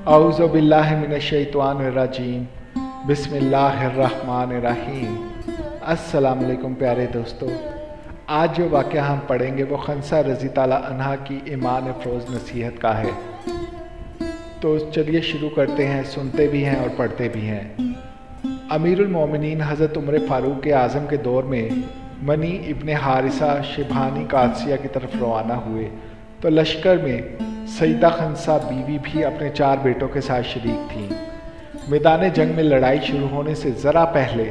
اعوذ باللہ من الشیطان الرجیم بسم اللہ الرحمن الرحیم۔ السلام علیکم پیارے دوستو، آج جو واقعہ ہم پڑھیں گے وہ خنسہ رضی تعالیٰ عنہا کی ایمان افروز نصیحت کا ہے۔ تو چلیے شروع کرتے ہیں، سنتے بھی ہیں اور پڑھتے بھی ہیں۔ امیر المومنین حضرت عمر فاروق اعظم کے دور میں منی ابن حارثہ شبہانی قادسیہ کی طرف روانہ ہوئے تو لشکر میں سیدہ خنسہ بیوی بھی اپنے 4 بیٹوں کے ساتھ شریک تھیں۔ میدان جنگ میں لڑائی شروع ہونے سے ذرا پہلے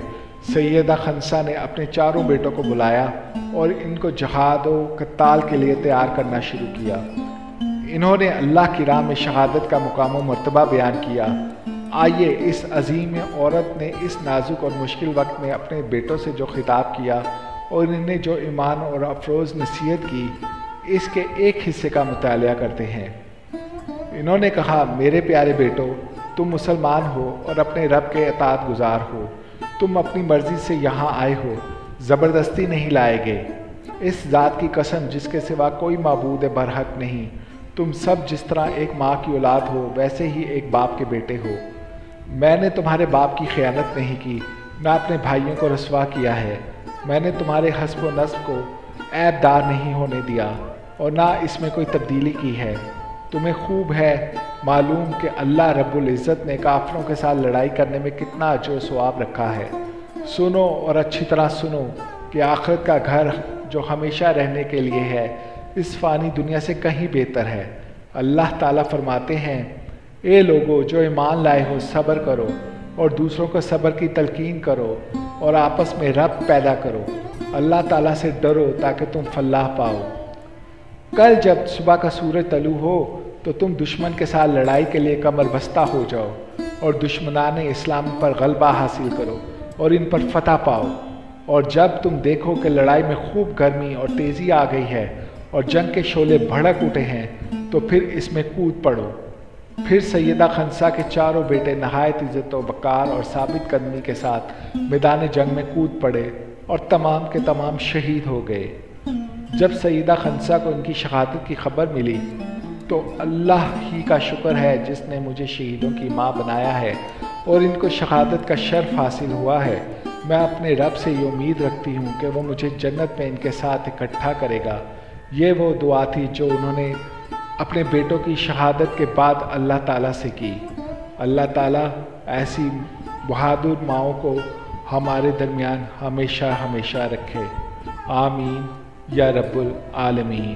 سیدہ خنسہ نے اپنے 4 بیٹوں کو بلایا اور ان کو جہاد و قتال کے لیے تیار کرنا شروع کیا۔ انہوں نے اللہ کی راہ میں شہادت کا مقام و مرتبہ بیان کیا۔ آئیے اس عظیم عورت نے اس نازک اور مشکل وقت میں اپنے بیٹوں سے جو خطاب کیا اور انہیں جو ایمان اور افروز نصیحت کی، اس کے ایک حصے کا مطالعہ کرتے ہیں۔ انہوں نے کہا، میرے پیارے بیٹو، تم مسلمان ہو اور اپنے رب کے اطاعت گزار ہو۔ تم اپنی مرضی سے یہاں آئے ہو، زبردستی نہیں لائے گئے۔ اس ذات کی قسم جس کے سوا کوئی معبود برحق نہیں، تم سب جس طرح ایک ماں کی اولاد ہو ویسے ہی ایک باپ کے بیٹے ہو۔ میں نے تمہارے باپ کی خیانت نہیں کی، نہ اپنے بھائیوں کو رسوا کیا ہے۔ میں نے تمہارے حسب و نسب کو عیب دار نہیں ہونے دیا اور نہ اس میں کوئی تبدیلی کی ہے۔ تمہیں خوب ہے معلوم کہ اللہ رب العزت نے کافروں کے ساتھ لڑائی کرنے میں کتنا اجر و ثواب رکھا ہے۔ سنو اور اچھی طرح سنو کہ آخرت کا گھر جو ہمیشہ رہنے کے لیے ہے اس فانی دنیا سے کہیں بہتر ہے۔ اللہ تعالیٰ فرماتے ہیں، اے لوگو جو ایمان لائے ہو، صبر کرو اور دوسروں کو صبر کی تلقین کرو اور آپس میں ربط پیدا کرو۔ اللہ تعالیٰ سے ڈرو تاکہ تم فلاح پاؤ۔ کل جب صبح کا سورج طلوع ہو تو تم دشمن کے ساتھ لڑائی کے لیے کمر بستہ ہو جاؤ اور دشمنان اسلام پر غلبہ حاصل کرو اور ان پر فتح پاؤ۔ اور جب تم دیکھو کہ لڑائی میں خوب گرمی اور تیزی آ گئی ہے اور جنگ کے شعلے بھڑک اٹھے ہیں تو پھر اس میں کود پڑو۔ پھر سیدہ خنسہ کے 4 بیٹے نہایت عزت و وقار اور ثابت قدمی کے ساتھ میدان جنگ میں کود پڑے اور تمام کے تمام شہید ہو گئے۔ جب سیدہ خنسہ کو ان کی شہادت کی خبر ملی تو اللہ ہی کا شکر ہے جس نے مجھے شہیدوں کی ماں بنایا ہے اور ان کو شہادت کا شرف حاصل ہوا ہے۔ میں اپنے رب سے یہ امید رکھتی ہوں کہ وہ مجھے جنت میں ان کے ساتھ اکٹھا کرے گا۔ یہ وہ دعا تھی جو انہوں نے اپنے بیٹوں کی شہادت کے بعد اللہ تعالیٰ سے کی۔ اللہ تعالیٰ ایسی بہادر ماؤں کو ہمارے درمیان ہمیشہ ہمیشہ رکھے، آمین یا رب العالمین۔